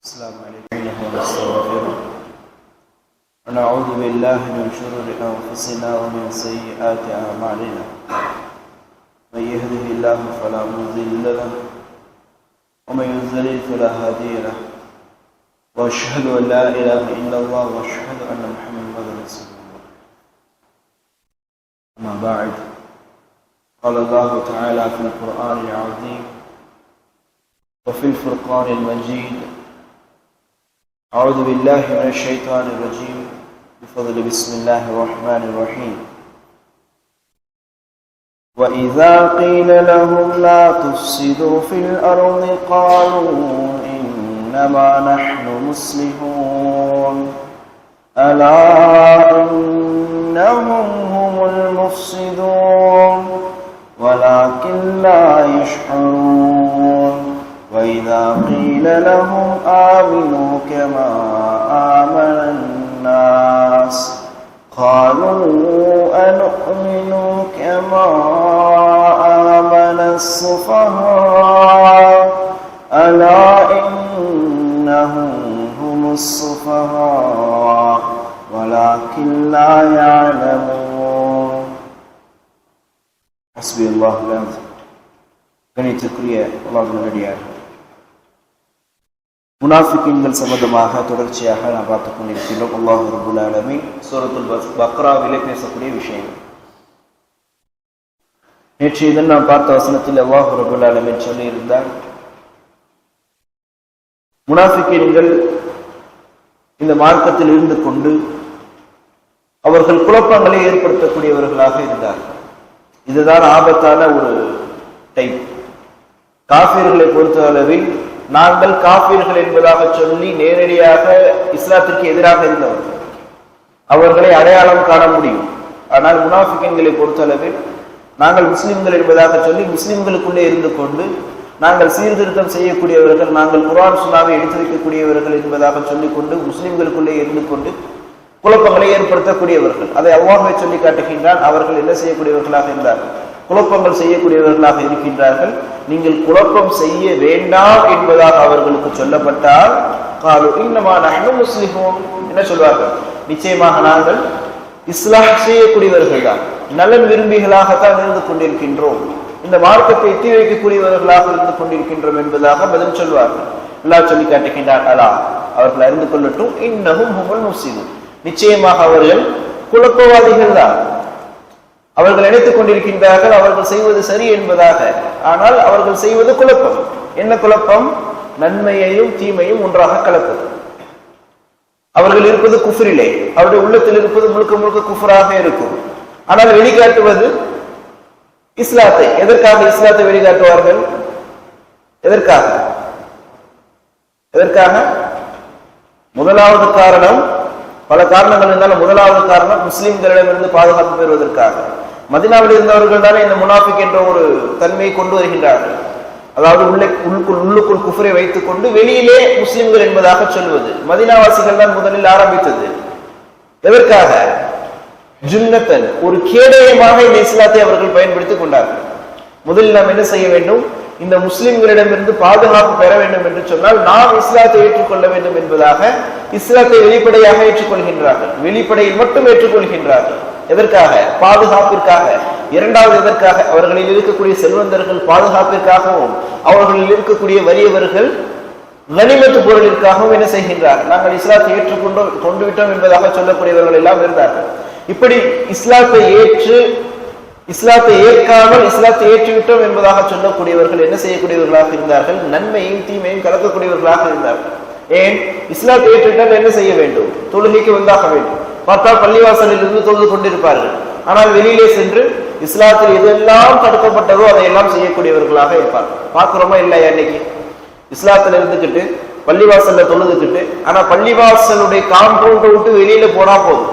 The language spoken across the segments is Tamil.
السلام عليكم ونستغفره ونعوذ بالله من شرور أنفسنا ومن سيئات أعمالنا من يهده الله فلا مضل له ومن يضلل فلا هادي له وأشهد أن لا إله إلا الله وأشهد أن محمدا رسول الله. أما بعد، قال الله تعالى في القرآن العظيم وفي الفرقان المجيد: أعوذ بالله من الشيطان الرجيم بفضل بسم الله الرحمن الرحيم. وإذا قيل لهم لا تفسدوا في الأرض قالوا إنما نحن مصلحون ألا إنهم هم المفسدون ولكن لا يشعرون. وإذا قيل لهم آمنوا كما آمن الناس قالوا أنؤمن كما آمن السفهاء ألا إنهم هم السفهاء ولكن لا يعلمون. حسبي الله ونعم الوكيل. கணித்துக்குரிய அல்லாஹ்வின் அடியார்கள், முனாஃபிகீன்கள் சம்பந்தமாக தொடர்ச்சியாக நாம் பார்த்துக் கொண்டிருக்கிறோம். அல்லாஹ் ரப்பல் ஆலமீன் சூரத்துல் பக்ராவிலே பேசக்கூடிய விஷயங்கள். நேற்றைய தினம் நாம் பார்த்த வசனத்தில் அல்லாஹ் ரப்பல் ஆலமீன் சொல்லியிருந்தார், முனாஃபிகீன்கள் இந்த மார்க்கத்தில் இருந்து கொண்டு அவர்கள் குழப்பங்களை ஏற்படுத்தக்கூடியவர்களாக இருந்தார்கள். இதுதான் ஆபத்தான ஒரு டைப். காஃபிர்களை பொறுத்த அளவில் நாங்கள் காஃபிர்கள் என்பதாக சொல்லி நேரடியாக இஸ்லாத்திற்கு எதிராக இருந்தவர்கள், அவர்களை அடையாளம் காண முடியும். ஆனால் முனாஃபிகீன்களை பொறுத்த அளவில் நாங்கள் முஸ்லிம்கள் என்பதாக சொல்லி முஸ்லிம்களுக்குள்ளே இருந்து கொண்டு நாங்கள் சீர்திருத்தம் செய்யக்கூடியவர்கள், நாங்கள் குர்ஆன் சுன்னாவை எடுத்து வைக்கக்கூடியவர்கள் என்பதாக சொல்லிக்கொண்டு முஸ்லிம்களுக்குள்ளே இருந்து கொண்டு குழப்பங்களை ஏற்படுத்தக்கூடியவர்கள். அதை அல்லாஹ்வே சொல்லி காட்டுகின்றான். அவர்கள் என்ன செய்யக்கூடியவர்களாக இருந்தார்கள்? குழப்பங்கள் செய்யக்கூடியவர்களாக இருக்கின்றார்கள். நீங்கள் குழப்பம் செய்ய வேண்டாம் என்பதாக அவர்களுக்கு சொல்லப்பட்டால் காலு இன்னமா நஹ்னு முஸ்லிஹூன், என்ன சொல்வார்கள்? நிச்சயமாக நாங்கள் இஸ்லாம் செய்யக்கூடியவர்கள் தான், நலன் விரும்பிகளாகத்தான் இருந்து கொண்டிருக்கின்றோம், இந்த மார்க்கத்தை எத்தி வைக்கக்கூடியவர்களாக இருந்து கொண்டிருக்கின்றோம் என்பதாக பதில் சொல்வார்கள். அல்லாஹ் சொல்லி காட்டுகின்றார், அலா அவர்கள் அறிந்து கொள்ளட்டும், இன்னஹும் ஹுமுல் முஃப்ஸிதூன், நிச்சயமாக அவர்கள் குழப்பவாதிகள் தான். அவர்கள் நினைத்துக் கொண்டிருக்கின்றார்கள் அவர்கள் செய்வது சரி என்பதாக, ஆனால் அவர்கள் செய்வது குழப்பம். என்ன குழப்பம்? நன்மையையும் தீமையும் ஒன்றாக கலப்பது. அவர்கள் இருப்பது குஃப்ரிலே, அவருடைய உள்ளத்தில் இருப்பது முழுக்க முழுக்க குஃப்ராக இருக்கும். ஆனால் வெளிக்காட்டுவது இஸ்லாத்தை. எதற்காக இஸ்லாத்தை வெளிக்காட்டுவார்கள்? எதற்காக? முதலாவது காரணம், பல காரணங்கள் இருந்தாலும் முதலாவது காரணம் முஸ்லிம்களிடமிருந்து பாதுகாப்பு பெறுவதற்காக. மதீனாவில் இருந்தவர்கள் தானே இந்த முனாஃபிக் என்ற ஒரு தன்மையை கொண்டு வருகின்றார்கள். அதாவது உள்ளுக்குள் குஃப்ரை வைத்துக் கொண்டு வெளியிலே முஸ்லிம்கள் என்பதாக சொல்வது மதீனாவாசிகள் தான் முதலில் ஆரம்பித்தது. எதற்காக? ஜுன்னத்தன், ஒரு கேடயமாக இந்த இஸ்லாத்தை அவர்கள் பயன்படுத்திக் கொண்டார்கள். முதலில் நாம் என்ன செய்ய வேண்டும்? இந்த முஸ்லிம்களிடமிருந்து பாதுகாப்பு பெற வேண்டும் என்று சொன்னால் நாம் இஸ்லாத்தை ஏற்றுக்கொள்ள வேண்டும் என்பதாக இஸ்லாத்தை வெளிப்படையாக ஏற்றுக்கொள்கின்றார்கள். வெளிப்படையில் மட்டும் ஏற்றுக்கொள்கின்றார்கள். எதற்காக? பாதுகாப்பிற்காக. இரண்டாவது எதற்காக? அவர்களில் இருக்கக்கூடிய செல்வந்தர்கள் பாதுகாப்பிற்காகவும் அவர்களில் இருக்கக்கூடிய வறியவர்கள் கனிமத்து பொருளிற்காகவும் என்ன செய்கின்றார்கள்? நாங்கள் இஸ்லாத்தை கொண்டு விட்டோம் என்பதாக சொல்லக்கூடியவர்கள் எல்லாம் இருந்தார்கள். இப்படி இஸ்லாத்தை ஏற்காமல் இஸ்லாத்தை ஏற்றுவிட்டோம் என்பதாக சொல்லக்கூடியவர்கள் என்ன செய்யக்கூடியவர்களாக இருந்தார்கள்? நன்மையும் தீமையும் கலக்கக்கூடியவர்களாக இருந்தார்கள். ஏன்? இஸ்லாத்தை ஏற்றுவிட்டால் என்ன செய்ய வேண்டும்? தொழுகைக்கு வந்தாக வேண்டும். பார்த்தால் பள்ளிவாசலில் இருந்து தொழுது கொண்டிருப்பார்கள். ஆனால் வெளியிலே சென்று இஸ்லாத்தில் எதெல்லாம் தடுக்கப்பட்டதோ அதையெல்லாம் செய்யக்கூடியவர்களாக இருப்பார்கள். பார்க்கிறோமா இல்லையா? இன்னைக்கு இஸ்லாத்துல இருந்துகிட்டு பள்ளிவாசல்ல தொழுதுகிட்டு, ஆனா பள்ளிவாசலுடைய காம்பவுண்டை விட்டு வெளியில போனா போதும்.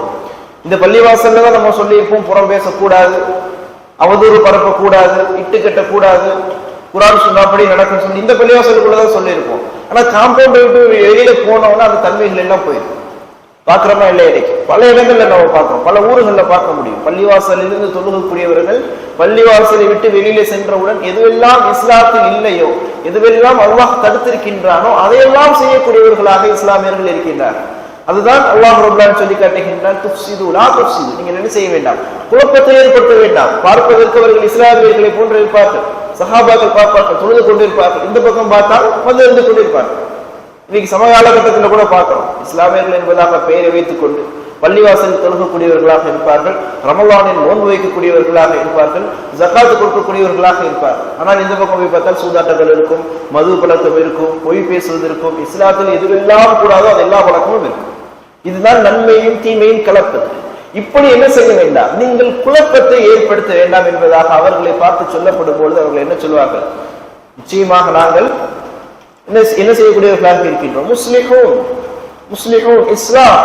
இந்த பள்ளிவாசல்ல தான் நம்ம சொல்லியிருப்போம், புறம் பேசக்கூடாது, அவதூறு பரப்பக்கூடாது, இட்டு கட்டக்கூடாது, குர்ஆன் சொன்னபடி நடக்கும் சொல்லி இந்த பள்ளிவாசலுக்குள்ளதான் சொல்லியிருப்போம். ஆனா காம்பவுண்டை விட்டு வெளியில போனோம்னா அந்த தன்மைகள் எல்லாம் போயிடும். பார்க்கிறோமா இல்லையா? இன்னைக்கு பல இடங்கள்ல நம்ம பார்க்கிறோம், பல ஊர்கள்ல பார்க்க முடியும். பள்ளிவாசலில் இருந்து தொழுகக்கூடியவர்கள் பள்ளிவாசலை விட்டு வெளியில சென்றவுடன் எதுவெல்லாம் இஸ்லாத்தில் இல்லையோ, எதுவெல்லாம் அல்லாஹ் தடுத்திருக்கின்றானோ அதையெல்லாம் செய்யக்கூடியவர்களாக இஸ்லாமியர்கள் இருக்கின்றார்கள். அதுதான் அல்லாஹ் ரப்பல் ஆலமீன் சொல்லி காட்டுகின்றான், துஃப்ஸிது லா துஃப்ஸிது, நீங்கள் என்ன செய்ய வேண்டாம், குழப்பத்தை ஏற்படுத்த வேண்டாம். பார்ப்பதற்கு அவர்கள் இஸ்லாமியர்களை போன்று இருப்பார்கள், சஹாபாக்கள் பார்ப்பார்கள், தொழுது கொண்டிருப்பார்கள், இந்த பக்கம் பார்த்தால் வந்து இருந்து கொண்டிருப்பார்கள். இன்னைக்கு சமகால கட்டத்தில் கூட பார்க்கிறோம், இஸ்லாமியர்கள் என்பதாக பெயரை வைத்துக் கொண்டு பள்ளிவாசல் தொழுகக்கூடியவர்களாக இருப்பார்கள், ரமலானில் நோன்பு வைக்கக்கூடியவர்களாக இருப்பார்கள், ஜக்காத்து கொடுக்கக்கூடியவர்களாக இருப்பார்கள். ஆனால் இந்த பக்கம் போய் பார்த்தால் சூதாட்டங்கள் இருக்கும், மது பழக்கம் இருக்கும், பொய் பேசுவது இருக்கும். இஸ்லாத்தில் எதுவெல்லாம் கூடாதோ அது எல்லா பழக்கமும் இருக்கும். இதுதான் நன்மையும் தீமையும் கலப்பது. இப்படி என்ன செய்ய வேண்டாம், நீங்கள் குழப்பத்தை ஏற்படுத்த வேண்டாம் என்பதாக அவர்களை பார்த்து சொல்லப்படும் பொழுது அவர்கள் என்ன சொல்வார்கள், நிச்சயமாக நாங்கள் என்ன செய்யக்கூடியவர்களாக இருக்கின்றோம், முஸ்லிஹூன் இஸ்லாம்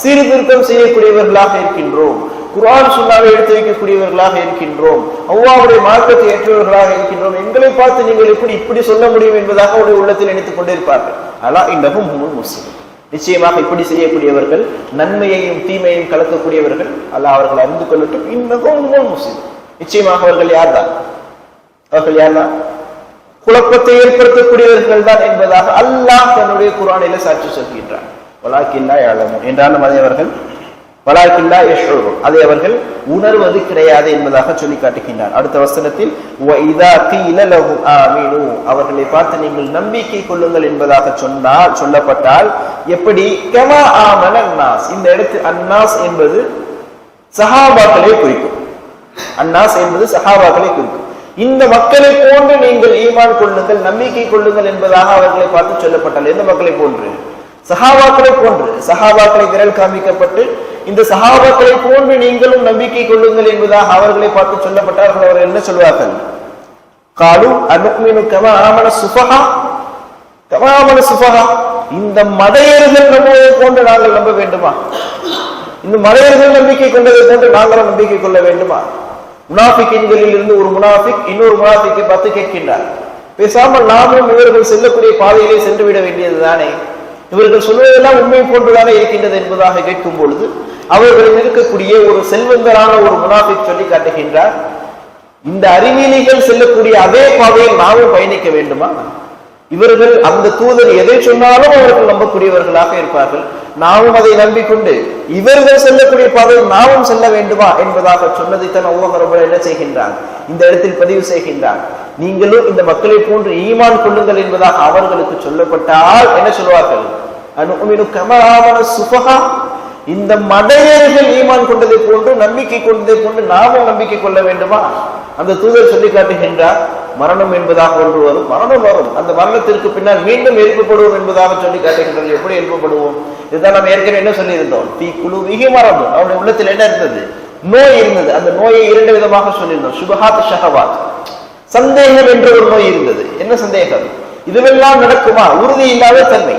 சீர்திருத்தம் செய்யக்கூடியவர்களாக இருக்கின்றோம், குர்ஆன் சுன்னாவை எடுத்து வைக்கக்கூடியவர்களாக இருக்கின்றோம், அல்லாஹ்வுடைய மார்க்கத்தை ஏற்றவர்களாக இருக்கின்றோம். எங்களை பார்த்து நீங்கள் இப்படி சொல்ல முடியும் என்பதாக அவருடைய உள்ளத்தில் நினைத்துக் கொண்டிருப்பார்கள். அலா இன்னஹும் ஹுமுல் முஸ்லிமூன், நிச்சயமாக இப்படி செய்யக்கூடியவர்கள், நன்மையையும் தீமையையும் கலக்கக்கூடியவர்கள், அல்லாஹ் அவர்கள் அறிந்து கொள்ளட்டும். இன்னஹும் ஹுமுல் முஸ்லிமூன், நிச்சயமாக அவர்கள் யார்தான், அவர்கள் யார்தான், குழப்பத்தை ஏற்படுத்தக்கூடியவர்கள் தான் என்பதாக அல்லாஹ் தன்னுடைய குர்ஆனிலே சாட்சி சொல்கின்றார். வலாக்கின் லா யஅலமூன் என்றாலும் அதை அவர்கள் வலாக்கின் லா யஷ்உரூன், அதை அவர்கள் உணர்வது கிடையாது என்பதாக சொல்லி காட்டுகின்றார். அடுத்த வசனத்தில் வ இதா கீல லஹும் ஆமீனு, அவர்களை பார்த்து நீங்கள் நம்பிக்கை கொள்ளுங்கள் என்பதாக சொல்லப்பட்டால் எப்படி, கமா ஆமன அன்னாஸ், இந்த இடத்தில் அன்னாஸ் என்பது சஹாபாக்களை குறிக்கும். அன்னாஸ் என்பது சஹாபாக்களை குறிக்கும். இந்த மக்களை போன்று நீங்கள் ஈமான் கொள்ளுங்கள், நம்பிக்கை கொள்ளுங்கள் என்பதாக அவர்களை பார்த்து சொல்லப்பட்டால் எந்த மக்களை போன்று, சஹாபாக்களை போன்று. சஹாபாக்களை விரல் காமிக்கப்பட்டு இந்த சஹாபாக்களை போன்று நீங்களும் நம்பிக்கை கொள்ளுங்கள் என்பதாக அவர்களை பார்த்து சொல்லப்பட்டார்கள். அவர்கள் என்ன சொல்வார்கள், காலு அனுமினு கமா ஆமன சுஃபஹா, கமா ஆமன சுஃபஹா, இந்த மடையர்கள் நம்புவதை போன்று நாங்கள் நம்ப வேண்டுமா, இந்த மடையர்கள் நம்பிக்கை கொண்டதை போன்று நாங்களும் நம்பிக்கை கொள்ள வேண்டுமா? முனாஃபிக்கின்களில் இருந்து ஒரு முனாஃபிக் இன்னொரு முனாஃபிக்கை பார்த்து கேட்கின்றார், பேசாமல் நாமும் இவர்கள் செல்லக்கூடிய பாதையிலே சென்று விட வேண்டியது தானே, இவர்கள் சொல்வதெல்லாம் உண்மை போன்றுதானே இருக்கின்றது என்பதாக கேட்கும் பொழுது அவர்களில் இருக்கக்கூடிய ஒரு செல்வந்தரான ஒரு முனாஃபிக் சொல்லி காட்டுகின்றார், இந்த அறிவியலிகள் செல்லக்கூடிய அதே பாதையில் நாமும் பயணிக்க வேண்டுமா? இவர்கள் அந்த தூதர் எதை சொன்னாலும் அவர்கள் நம்பக்கூடியவர்களாக இருப்பார்கள், நாமும் அதை நம்பிக்கொண்டு இவர்கள் செல்லக்கூடிய பாதையில் நாமும் செல்ல வேண்டுமா என்பதாக சொன்னதைத்தான் அல்லாஹ் ரப்பல் என்ன செய்கின்றான், இந்த இடத்தில் பதிவு செய்கின்றான். நீங்களும் இந்த மக்களை போன்று ஈமான் கொள்ளுங்கள் என்பதாக அவர்களுக்கு சொல்லப்பட்டால் என்ன சொல்வார்கள், அனுமினு கமா ஆமன சுஃபஹா, இந்த மடையர்கள் ஈமான் கொண்டதை போன்று நம்பிக்கை கொண்டதை போன்று நாமும் நம்பிக்கை கொள்ள வேண்டுமா? அந்த தூதர் சொல்லி காட்டுகின்றார், மரணம் என்பதாக ஒன்று வரும், மரணம் வரும், அந்த மரணத்திற்கு பின்னால் மீண்டும் எழுப்பப்படுவோம் என்பதாக சொல்லி காட்டுகின்றது. எப்படி எழுப்பப்படுவோம், இதுதான் நம்ம ஏற்கனவே என்ன சொல்லி இருந்தோம், தீ குழுவிகி மரபு, அவருடைய உள்ளத்தில் என்ன இருந்தது, நோய் இருந்தது. அந்த நோயை இரண்டு விதமாக சொல்லியிருந்தோம், சுபஹாத் ஷஹவாத், சந்தேகம் என்ற ஒரு நோய் இருந்தது. என்ன சந்தேகம், இதுவெல்லாம் நடக்குமா, உறுதி இல்லாத தன்மை,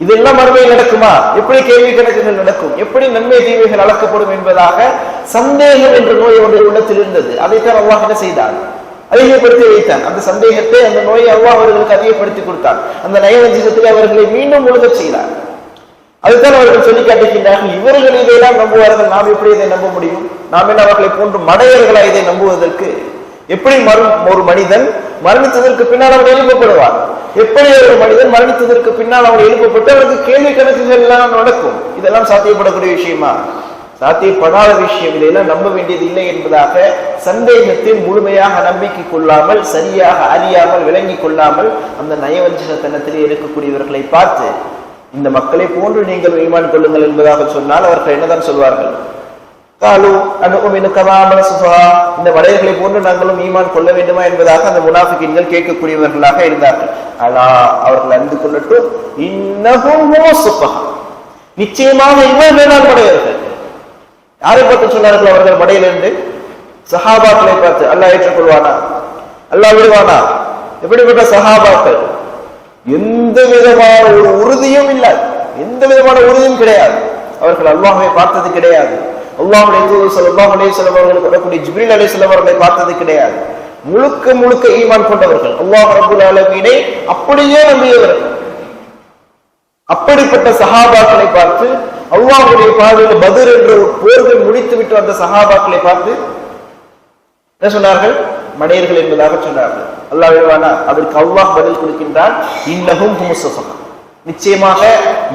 இதெல்லாம் மறுமையில் நடக்குமா, எப்படி கேள்வி கணக்குகள் நடக்கும், எப்படி நன்மை தீமைகள் அளக்கப்படும் என்பதாக சந்தேகம் என்ற நோய் அவருடைய உள்ளத்தில் இருந்தது. அதைத்தான் அல்லாஹ் என்ன செய்தான், அதிகப்படுத்தி வைத்தான். அந்த சந்தேகத்தை, அந்த நோயை அல்லாஹ் அவர்களுக்கு அதிகப்படுத்தி கொடுத்தான். அந்த நயவஞ்சகத்தில் அவர்களை மீண்டும் ஒழுகச் செய்தார். அதுதான் அவர்கள் சொல்லி காட்டுகின்றார்கள், இவர்கள் இதையெல்லாம் நம்புவார்கள், நாம் எப்படி இதை நம்ப முடியும், நாம் என்ன அவர்களை போன்று மடையர்களா இதை நம்புவதற்கு? எப்படி ஒரு மனிதன் மரணித்ததற்கு பின்னால் அவன் எழுப்பப்படுவார், எப்படி ஒரு மனிதன் மரணித்ததற்கு பின்னால் அவன் எழுப்பப்பட்டு அவருக்கு கேள்வி கணக்குகள் எல்லாம் நடக்கும். இதெல்லாம் சாத்தியப்படக்கூடிய விஷயமா? சாத்தியப்படாத விஷயம். இதையெல்லாம் நம்ப வேண்டியது இல்லை என்பதாக சந்தேகத்தை முழுமையாக நம்பிக்கை கொள்ளாமல், சரியாக அறியாமல், விளங்கி கொள்ளாமல் அந்த நயவஞ்சகத்தனத்திலே இருக்கக்கூடியவர்களை பார்த்து இந்த மக்களை போன்று நீங்கள் ஈமான் கொள்ளுங்கள் என்பதாக சொன்னால் அவர்கள் என்னதான் சொல்வார்கள், காலு அனுமினு கமா ஆமன சுஃபஹா, இந்த மடையர்களை போன்று நாங்களும் ஈமான் கொள்ள வேண்டுமா என்பதாக அந்த முனாஃபிக்கின்கள் கேட்கக்கூடியவர்களாக இருந்தார்கள். ஆனால் அவர்கள் அறிந்து கொள்ளட்டும், இன்னஹும் ஹுமுஸ் சுஃபஹா, நிச்சயமாக இவர்கள் தான் மடையர்கள். யாரை பார்த்து சொன்னார்கள் அவர்கள் மடையில் என்று? சஹாபாக்களை பார்த்து. அல்லாஹ் ஏற்றுக்கொள்வானா, அல்லாஹ் விடுவானா? எப்படிப்பட்ட சஹாபாக்கள், எந்த விதமான ஒரு உறுதியும் இல்லை, எந்த விதமான உறுதியும் கிடையாது. அவர்கள் அல்லாஹ்வை பார்த்தது கிடையாது, அல்லாஹ்வுடைய தூதர் ஸல்லல்லாஹு அலைஹி வஸல்லம் அவர்களுக்கு வரக்கூடிய ஜிப்ரீல் அலைஹிஸ்ஸலாம் அவர்களை பார்த்தது கிடையாது. முழுக்க முழுக்க ஈமான் கொண்டவர்கள், அல்லாஹ் ரப்பல் ஆலமீனை அப்படியே நம்பியவர்கள். அப்படிப்பட்ட சஹாபாக்களை பார்த்து அல்லாஹ்வுடைய பாதையில் பத்ர் என்ற ஒரு போர்வை முடித்து விட்டு அந்த சஹாபாக்களை பார்த்து என்ன சொன்னார்கள்? மடையர்கள் என்பதாக சொன்னார்கள். அல்லாஹ் விடுவானா? அதற்கு அல்லாஹ் பதில் கொடுக்கின்றான், இன்னஹும் ஹுமுஸ் ஸஃபா, நிச்சயமாக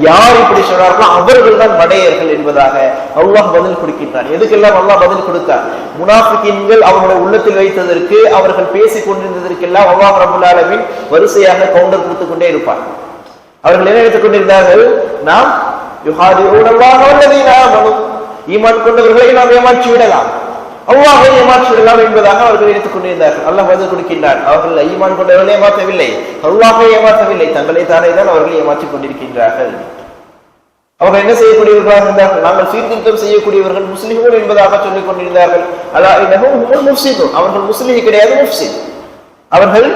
யார் இப்படி சொன்னார்களோ அவர்கள் தான் மடையர்கள் என்பதாக அல்லாஹ் பதில் கொடுக்கின்றான். எதுக்கெல்லாம் அல்லாஹ் பதில் கொடுத்தார்? முனாஃபிகீன்கள் அவர்களுடைய உள்ளத்தில் வைத்ததற்கு, அவர்கள் பேசிக் கொண்டிருந்ததற்கெல்லாம் அல்லாஹ் ரப்பல் ஆலமீன் வரிசையாக கவுண்டர் கொடுத்துக் கொண்டே இருப்பார். அவர்கள் என்ன எடுத்துக் கொண்டிருந்தார்கள்? நாம் யுஹாதிஊனல்லாஹ வல்லதீன ஆமனூ, ஈமான் கொண்டவர்களை நாம் ஏமாற்றி விடலாம், அல்லாஹ்வை ஏமாற்றி விடலாம் என்பதாக அவர்கள் எடுத்துக் கொண்டிருந்தார்கள். அல்லாஹ் பதில் கொடுக்கின்றான், அவர்கள் ஈமான் கொண்டவர்களை ஏமாற்றவில்லை, அல்லாஹ்வை ஏமாற்றவில்லை, தங்களை தானே தான் அவர்கள் ஏமாற்றிக் கொண்டிருக்கின்றார்கள். அவர்கள் என்ன செய்யக்கூடியவர்களாக இருந்தார்கள்? நாங்கள் சீர்திருத்தம் செய்யக்கூடியவர்கள், முஸ்லிம்கள் என்பதாக சொல்லிக் கொண்டிருந்தார்கள். அலா இன்னஹும் ஹுமுல் முஃப்ஸிதூன், அவர்கள் முஸ்லிம் கிடையாது, முஃப்ஸித். அவர்கள்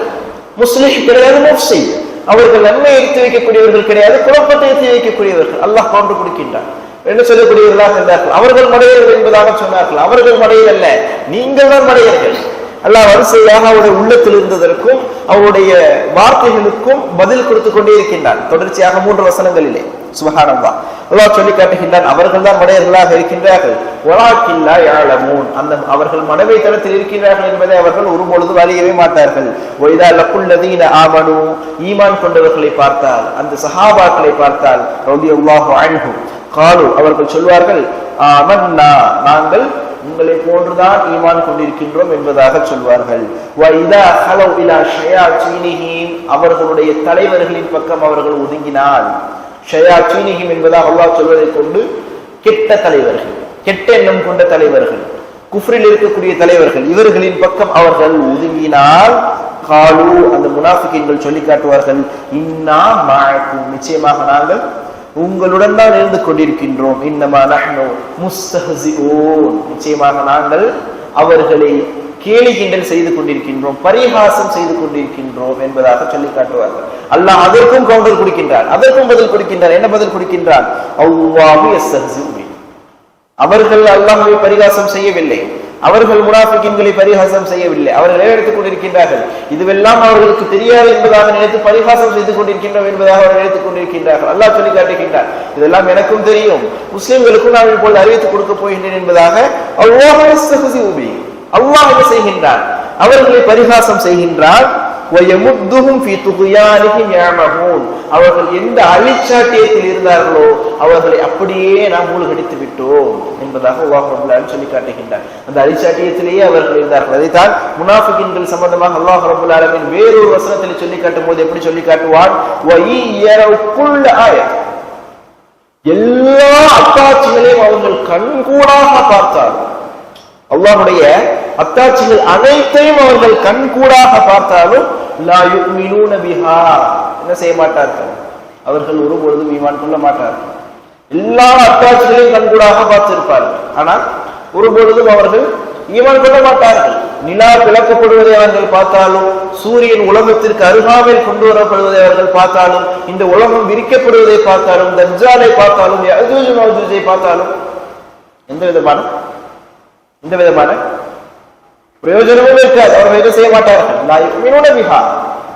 முஸ்லிம் கிடையாது, முஃப்ஸித். அவர்கள் நன்மை எடுத்து வைக்கக்கூடியவர்கள் கிடையாது, குழப்பத்தை எடுத்து வைக்கக்கூடியவர்கள். அல்லாஹ் கவுண்டு கொடுக்கின்றான். என்ன சொல்லக்கூடியவர்களாக இருந்தார்கள்? அவர்கள் மடையர்கள் என்பதாக சொன்னார்கள். அவர்கள் மடையர் அல்ல, நீங்கள் தான் மடையர்கள். அல்லாஹ் வரிசையாக அவருடைய உள்ளத்தில் இருந்ததற்கும் அவருடைய வார்த்தைகளுக்கும் பதில் கொடுத்துக் கொண்டே இருக்கின்றான். தொடர்ச்சியாக 3 வசனங்களிலே சுப்ஹானல்லாஹ் அல்லாஹ் சொல்லி காட்டுகின்றான், அவர்கள் தான் மடையர்களாக இருக்கின்றார்கள். வலாக்கின் லா யஅலமூன், அந்த அவர்கள் மனவை தளத்தில் இருக்கின்றார்கள் என்பதை அவர்கள் ஒருபொழுது அறியவே மாட்டார்கள். வைதா லக்குல் லதீன ஆமனூ, ஈமான் கொண்டவர்களை பார்த்தால், அந்த சஹாபாக்களை பார்த்தால், ரலியல்லாஹு அன்ஹும் காலு, அவர்கள் சொல்வார்கள், ஆமன்னா, நாங்கள் உங்களை போன்றுதான் ஈமான் கொண்டிருக்கின்றோம் என்பதாக சொல்வார்கள். வைதா ஹலவ் இலா ஷயாத்தீனிஹிம், அவர்களுடைய தலைவர்களின் பக்கம் அவர்கள் ஒதுங்கினால், ஷயாத்தீனிஹிம் என்பதாக அல்லாஹ் சொல்வதை கொண்டு கெட்ட தலைவர்கள், கெட்ட எண்ணம் கொண்ட தலைவர்கள், குஃப்ரில் இருக்கக்கூடிய தலைவர்கள், இவர்களின் பக்கம் அவர்கள் ஒதுங்கினால், காலு, அந்த முனாஃபிகீன்கள் சொல்லி காட்டுவார்கள், இன்னா மஅக்கும், நிச்சயமாக நாங்கள் உங்களுடன் தான் இருந்து கொண்டிருக்கின்றோம். இன்னமா நஹ்னு முஸ்தஹ்சிஊன், நிச்சயமாக நாங்கள் அவர்களை கேலி கிண்டல் செய்து கொண்டிருக்கின்றோம், பரிகாசம் செய்து கொண்டிருக்கின்றோம் என்பதாக சொல்லி காட்டுவார்கள். அல்லாஹ் அதற்கும் கவுண்டர் கொடுக்கின்றான், அதற்கும் பதில் கொடுக்கின்றான். என்ன பதில் கொடுக்கின்றான்? அல்லாஹு யஸ்தஹ்சிஉ பிஹி, அவர்கள் அல்லாஹ்வை பரிகாசம் செய்யவில்லை, அவர்கள் முனாஃபிகீன்களை பரிகாசம் செய்யவில்லை. அவர்கள் எடுத்துக் கொண்டிருக்கின்றார்கள், இதுவெல்லாம் அவர்களுக்கு தெரியாது என்பதாக நினைத்து பரிகாசம் செய்து கொண்டிருக்கின்றோம் என்பதாக அவர்கள் எடுத்துக் கொண்டிருக்கின்றார்கள். அல்லாஹ் சொல்லி காட்டுகின்றார், இதெல்லாம் எனக்கும் தெரியும், முஸ்லிம்களுக்கும் நான் இப்போது அறிவித்துக் கொடுக்க போகின்றேன் என்பதாக அல்லாஹ் யஸ்தஹ்சிஉ பிஹி, அல்லாஹ் என்ன செய்கின்றான்? அவர்களை பரிகாசம் செய்கின்றான். வயமுத்துஹும் ஃபீ துக்யானிஹிம் யஅமஹூன், அவர்கள் எந்த அழிச்சாட்டியத்தில் இருந்தார்களோ அவர்களை அப்படியே நாம் மூழ்கடித்து விட்டோம் என்பதாக அல்லாஹ் ரப்பல் ஆலமீன் சொல்லி காட்டுகின்றார். அந்த அழிச்சாட்டியத்திலேயே அவர்கள் இருந்தார்கள். அதைத்தான் முனாஃபிகீன்கள் சம்பந்தமாக அல்லாஹ் ரப்பல் ஆலமீன் வேறொரு வசனத்தில் சொல்லி காட்டும் போது எப்படி சொல்லி காட்டுவான்? வயரவு குல்ல ஆயத், எல்லா அத்தாட்சிகளையும் அவர்கள் கண்கூடாக பார்த்தார்கள். அல்லாஹ்வுடைய அத்தாட்சிகள் அனைத்தையும் அவர்கள் கண்கூடாக பார்த்தாலும் லா யுமினூன பிஹா, என்ன செய்ய மாட்டார்கள்? அவர்கள் ஒருபொழுதும் ஈமான் கொள்ள மாட்டார்கள். எல்லா அத்தாட்சிகளையும் கண்கூடாக பார்த்திருப்பார்கள், ஆனால் ஒருபொழுதும் அவர்கள் ஈமான் கொள்ள மாட்டார்கள். நிலா விளக்கப்படுவதை அவர்கள் பார்த்தாலும், சூரியன் உலகத்திற்கு அருகாமையில் கொண்டு வரப்படுவதை அவர்கள் பார்த்தாலும், இந்த உலகம் விரிக்கப்படுவதை பார்த்தாலும், தஜ்ஜாலை பார்த்தாலும், யஜூஜ் மஜூஜை பார்த்தாலும் எந்த விதமான பிரயோஜனமும் இருக்காது. அவர்கள் என்ன செய்ய மாட்டார்கள்? லா யுமினூன பிஹா,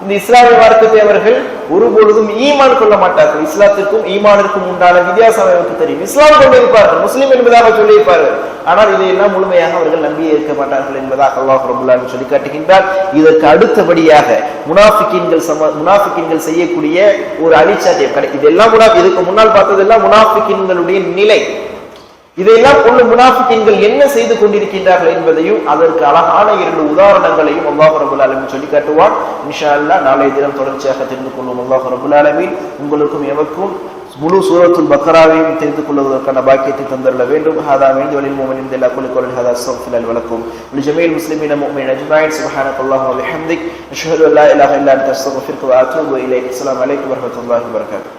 இந்த இஸ்லாமிய மார்க்கத்தை அவர்கள் ஒருபொழுதும் ஈமான் கொள்ள மாட்டார்கள். இஸ்லாத்திற்கும் ஈமானிற்கும் உண்டான வித்தியாசம் அவர்களுக்கு தெரியும். இஸ்லாம் கொண்டிருப்பார்கள், முஸ்லிம் என்பதாக சொல்லியிருப்பார்கள், ஆனால் இதையெல்லாம் முழுமையாக அவர்கள் நம்பியே இருக்க மாட்டார்கள் என்பதாக அல்லாஹ் ரப்பல் ஆலமீன் சொல்லி காட்டுகின்றார். இதற்கு அடுத்தபடியாக முனாஃபிகீன்கள் செய்யக்கூடிய ஒரு அழிச்சாட்டியம், இதெல்லாம் இதுக்கு முன்னால் பார்த்ததெல்லாம் முனாஃபிகீன்களுடைய நிலை. இதையெல்லாம் கொண்டு முனாஃபிகீன்கள் என்ன செய்து கொண்டிருக்கின்றார்கள் என்பதையும் அதற்கு அழகான 2 உதாரணங்களையும் அல்லாஹ் ரப்பல் ஆலமீன் சொல்லி காட்டுவான். இன்ஷா அல்லாஹ் நாளைய தினம் தொடர்ச்சியாக தெரிந்து கொள்வோம். அல்லாஹ் ரப்பல் ஆலமீன் உங்களுக்கும் எமக்கும் முழு சூரத்துல் பக்ராவையும் தெரிந்து கொள்வதற்கான பாக்கியத்தை தந்தருள வேண்டும். ஹாதா மின் வலில் முஃமினின் தில்லா குல் குல் ஹாதா அஸ்தக்ஃபிருல்லாஹ் வலக்கும் லிஜமீல் முஸ்லிமீன முஃமினீன அஜ்மாயின் சுப்ஹானக்கல்லாஹு வ பிஹம்திக் அஷ்ஹது அல்லா இலாஹா இல்லா அன்த அஸ்தக்ஃபிருக வ அத்தூபு இலைக். அஸ்ஸலாமு அலைக்கும் வ ரஹ்மத்துல்லாஹி வ பரகாத்துஹு.